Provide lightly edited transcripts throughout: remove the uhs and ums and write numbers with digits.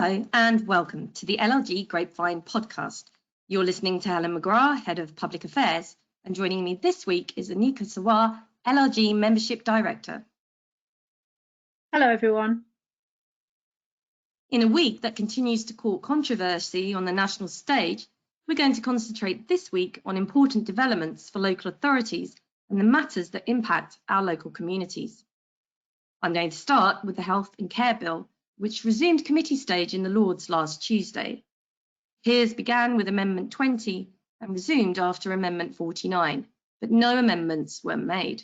Hello and welcome to the LLG Grapevine podcast. You're listening to Helen McGrath, Head of Public Affairs, and joining me this week is Aneeka Sarwar, LLG Membership Director. Hello everyone. In a week that continues to court controversy on the national stage, we're going to concentrate this week on important developments for local authorities and the matters that impact our local communities. I'm going to start with the Health and Care Bill, which resumed committee stage in the Lords last Tuesday. Peers began with Amendment 20 and resumed after Amendment 49, but no amendments were made.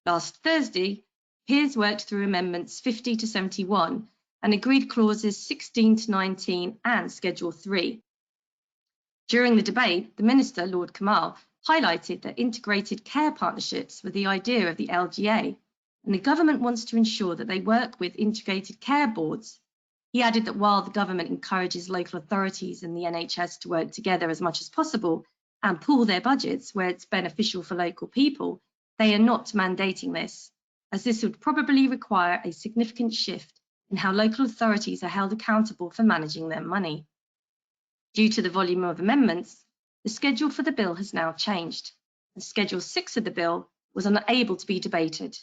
Last Thursday, Peers worked through Amendments 50 to 71 and agreed clauses 16 to 19 and Schedule 3. During the debate, the Minister, Lord Kamal, highlighted that integrated care partnerships were the idea of the LGA, and the government wants to ensure that they work with integrated care boards. He added that while the government encourages local authorities and the NHS to work together as much as possible and pool their budgets where it's beneficial for local people, they are not mandating this, as this would probably require a significant shift in how local authorities are held accountable for managing their money. Due to the volume of amendments, the schedule for the bill has now changed, and Schedule 6 of the bill was unable to be debated.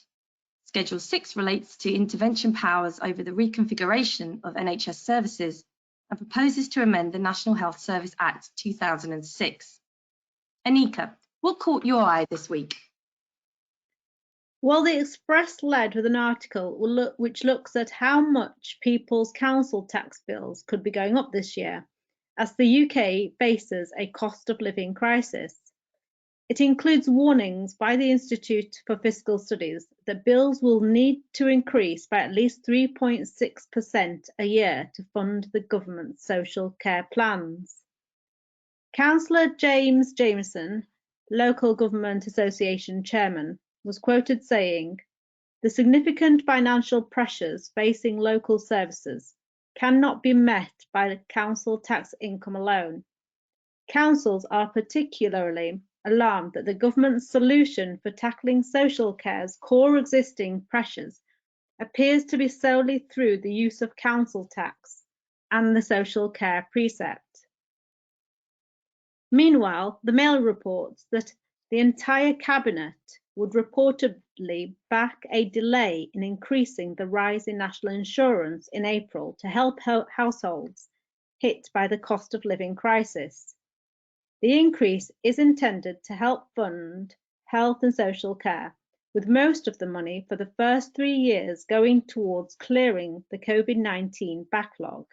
Schedule 6 relates to intervention powers over the reconfiguration of NHS services and proposes to amend the National Health Service Act 2006. Aneeka, what caught your eye this week? Well, the Express led with an article which looks at how much people's council tax bills could be going up this year, as the UK faces a cost of living crisis. It includes warnings by the Institute for Fiscal Studies that bills will need to increase by at least 3.6% a year to fund the government's social care plans. Councillor James Jameson, Local Government Association Chairman, was quoted saying, "The significant financial pressures facing local services cannot be met by the council tax income alone. Councils are particularly alarmed that the government's solution for tackling social care's core existing pressures appears to be solely through the use of council tax and the social care precept." Meanwhile, the Mail reports that the entire cabinet would reportedly back a delay in increasing the rise in national insurance in April to help households hit by the cost of living crisis. The increase is intended to help fund health and social care, with most of the money for the first 3 years going towards clearing the COVID-19 backlog.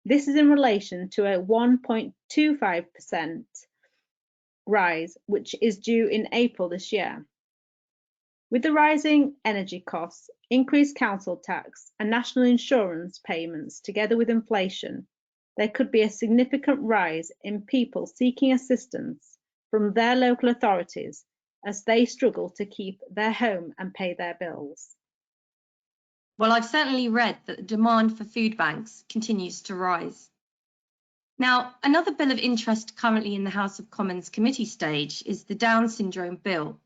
This is in relation to a 1.25% rise, which is due in April this year. With the rising energy costs, increased council tax and national insurance payments together with inflation, there could be a significant rise in people seeking assistance from their local authorities as they struggle to keep their home and pay their bills. Well, I've certainly read that the demand for food banks continues to rise. Now, another bill of interest currently in the House of Commons committee stage is the Down Syndrome Bill,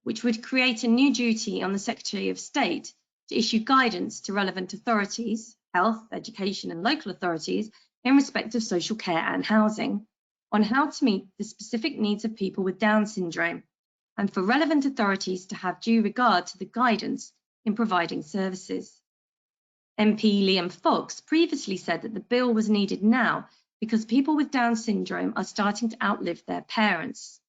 which would create a new duty on the Secretary of State to issue guidance to relevant authorities, health, education and local authorities, in respect of social care and housing, on how to meet the specific needs of people with Down syndrome, and for relevant authorities to have due regard to the guidance in providing services. MP Liam Fox previously said that the bill was needed now because people with Down syndrome are starting to outlive their parents.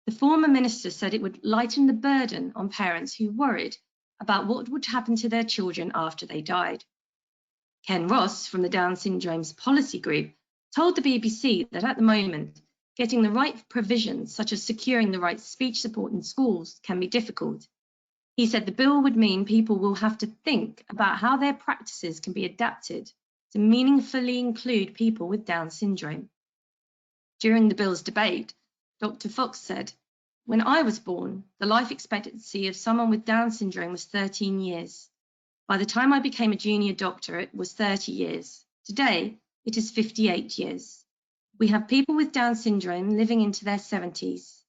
The former minister said it would lighten the burden on parents who worried about what would happen to their children after they died. Ken Ross from the Down Syndrome's policy group told the BBC that at the moment, getting the right provisions, such as securing the right speech support in schools, can be difficult. He said the bill would mean people will have to think about how their practices can be adapted to meaningfully include people with Down syndrome. During the bill's debate, Dr. Fox said, "When I was born, the life expectancy of someone with Down syndrome was 13 years. By the time I became a junior doctor, it was 30 years. Today, it is 58 years. We have people with Down syndrome living into their 70s.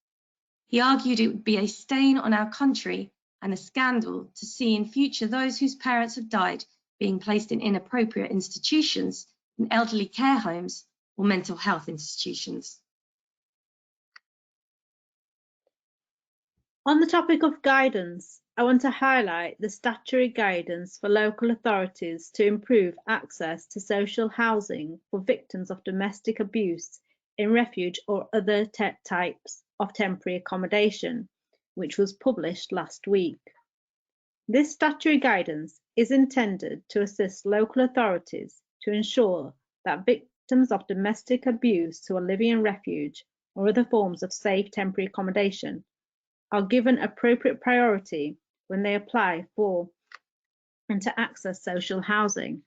He argued it would be a stain on our country and a scandal to see in future those whose parents have died being placed in inappropriate institutions in elderly care homes or mental health institutions. On the topic of guidance, I want to highlight the statutory guidance for local authorities to improve access to social housing for victims of domestic abuse in refuge or other types of temporary accommodation, which was published last week. This statutory guidance is intended to assist local authorities to ensure that victims of domestic abuse who are living in refuge or other forms of safe temporary accommodation are given appropriate priority when they apply for and to access social housing.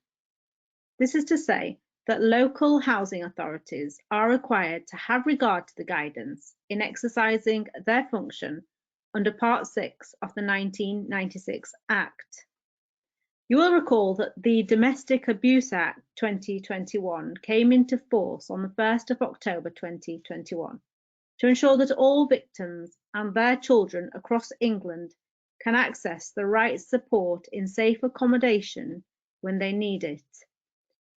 This is to say that local housing authorities are required to have regard to the guidance in exercising their function under Part 6 of the 1996 Act. You will recall that the Domestic Abuse Act 2021 came into force on the 1st of October 2021 to ensure that all victims and their children across England can access the right support in safe accommodation when they need it.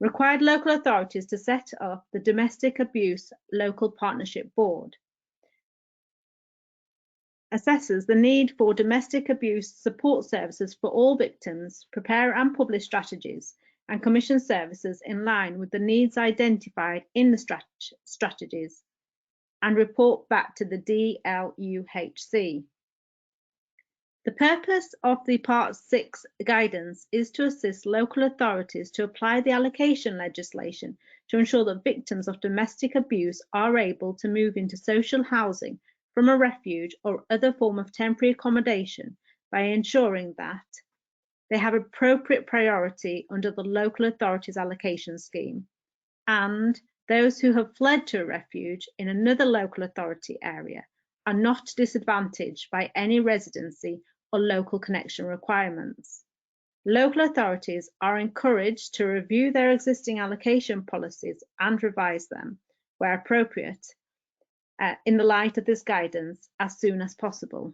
Required local authorities to set up the Domestic Abuse Local Partnership Board. Assesses the need for domestic abuse support services for all victims, prepare and publish strategies, and commission services in line with the needs identified in the strategies, and report back to the DLUHC. The purpose of the Part 6 guidance is to assist local authorities to apply the allocation legislation to ensure that victims of domestic abuse are able to move into social housing from a refuge or other form of temporary accommodation by ensuring that they have appropriate priority under the local authorities allocation scheme, and those who have fled to a refuge in another local authority area are not disadvantaged by any residency or local connection requirements. Local authorities are encouraged to review their existing allocation policies and revise them, where appropriate, in the light of this guidance as soon as possible.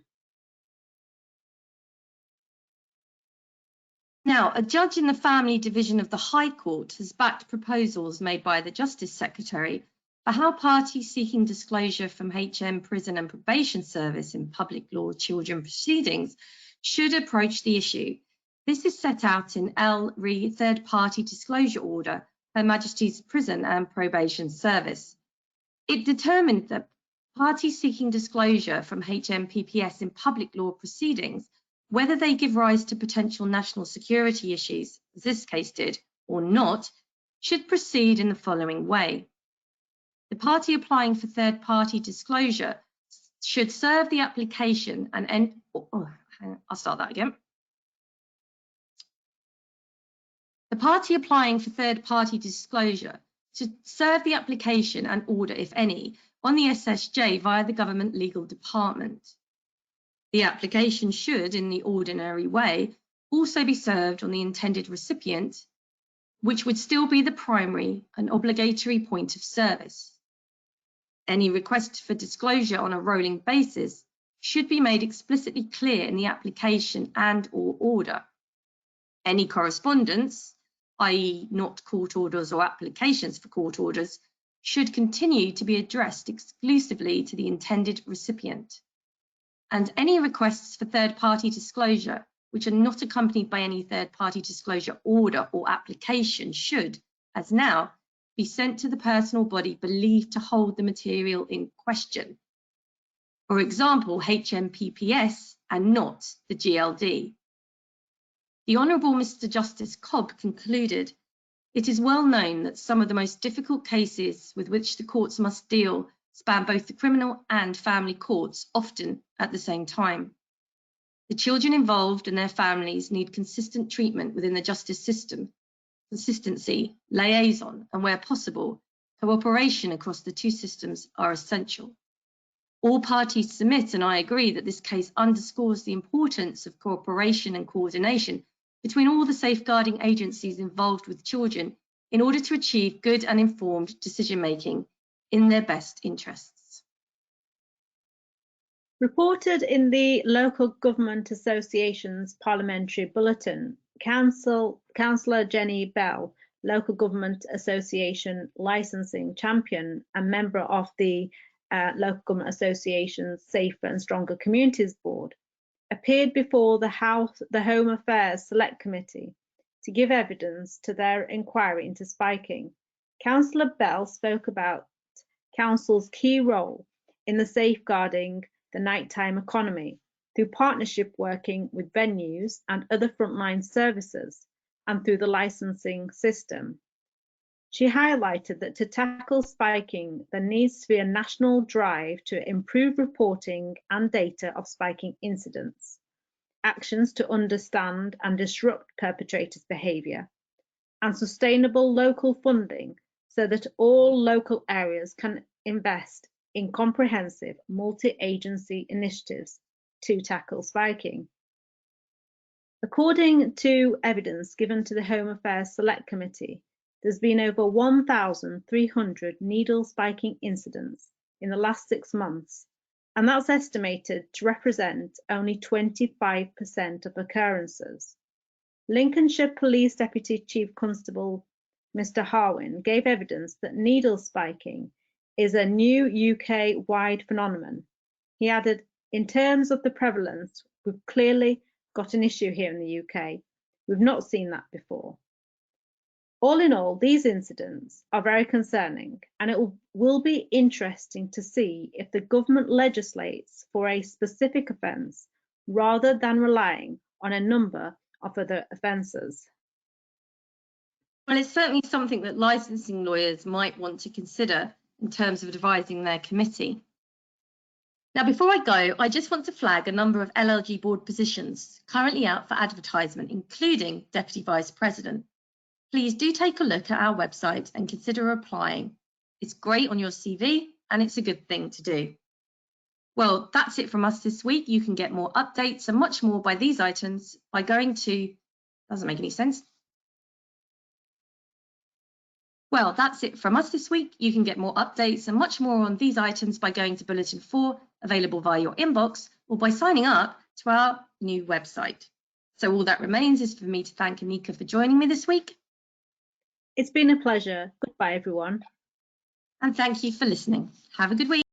Now, a judge in the Family Division of the High Court has backed proposals made by the Justice Secretary for how parties seeking disclosure from HM Prison and Probation Service in public law children proceedings should approach the issue. This is set out in LRE Third Party Disclosure Order, Her Majesty's Prison and Probation Service. It determined that parties seeking disclosure from HMPPS in public law proceedings, whether they give rise to potential national security issues, as this case did, or not, should proceed in the following way. The party applying for third-party disclosure should serve the application and I'll start that again. The party applying for third-party disclosure should serve the application and order, if any, on the SSJ via the Government Legal Department. The application should, in the ordinary way, also be served on the intended recipient, which would still be the primary and obligatory point of service. Any request for disclosure on a rolling basis should be made explicitly clear in the application and/or order. Any correspondence, i.e. not court orders or applications for court orders, should continue to be addressed exclusively to the intended recipient. And any requests for third-party disclosure which are not accompanied by any third-party disclosure order or application should, as now, be sent to the personal body believed to hold the material in question. For example, HMPPS and not the GLD. The Honourable Mr Justice Cobb concluded, "It is well known that some of the most difficult cases with which the courts must deal span both the criminal and family courts, often at the same time. The children involved and their families need consistent treatment within the justice system. Consistency, liaison, and where possible, cooperation across the two systems are essential. All parties submit, and I agree that this case underscores the importance of cooperation and coordination between all the safeguarding agencies involved with children in order to achieve good and informed decision-making in their best interests." Reported in the Local Government Association's Parliamentary Bulletin, Councillor Jenny Bell, Local Government Association Licensing Champion and member of the Local Government Association's Safer and Stronger Communities Board, appeared before the Home Affairs Select Committee to give evidence to their inquiry into spiking. Councillor Bell spoke about Council's key role in the safeguarding the nighttime economy through partnership working with venues and other frontline services and through the licensing system. She highlighted that to tackle spiking, there needs to be a national drive to improve reporting and data of spiking incidents, actions to understand and disrupt perpetrators' behaviour, and sustainable local funding so that all local areas can invest in comprehensive multi-agency initiatives to tackle spiking. According to evidence given to the Home Affairs Select Committee, there's been over 1,300 needle spiking incidents in the last 6 months, and that's estimated to represent only 25% of occurrences. Lincolnshire Police Deputy Chief Constable Mr. Harwin gave evidence that needle spiking is a new UK-wide phenomenon. He added, in terms of the prevalence, we've clearly got an issue here in the UK. We've not seen that before. All in all, these incidents are very concerning, and it will be interesting to see if the government legislates for a specific offence rather than relying on a number of other offences. Well, it's certainly something that licensing lawyers might want to consider in terms of advising their committee. Now, before I go, I just want to flag a number of LLG board positions currently out for advertisement, including Deputy Vice President. Please do take a look at our website and consider applying. It's great on your CV and it's a good thing to do. Well, that's it from us this week. You can get more updates and much more by these items by going to, doesn't make any sense. Well, that's it from us this week. You can get more updates and much more on these items by going to Bulletin 4, available via your inbox, or by signing up to our new website. So all that remains is for me to thank Aneeka for joining me this week. It's been a pleasure. Goodbye, everyone. And thank you for listening. Have a good week.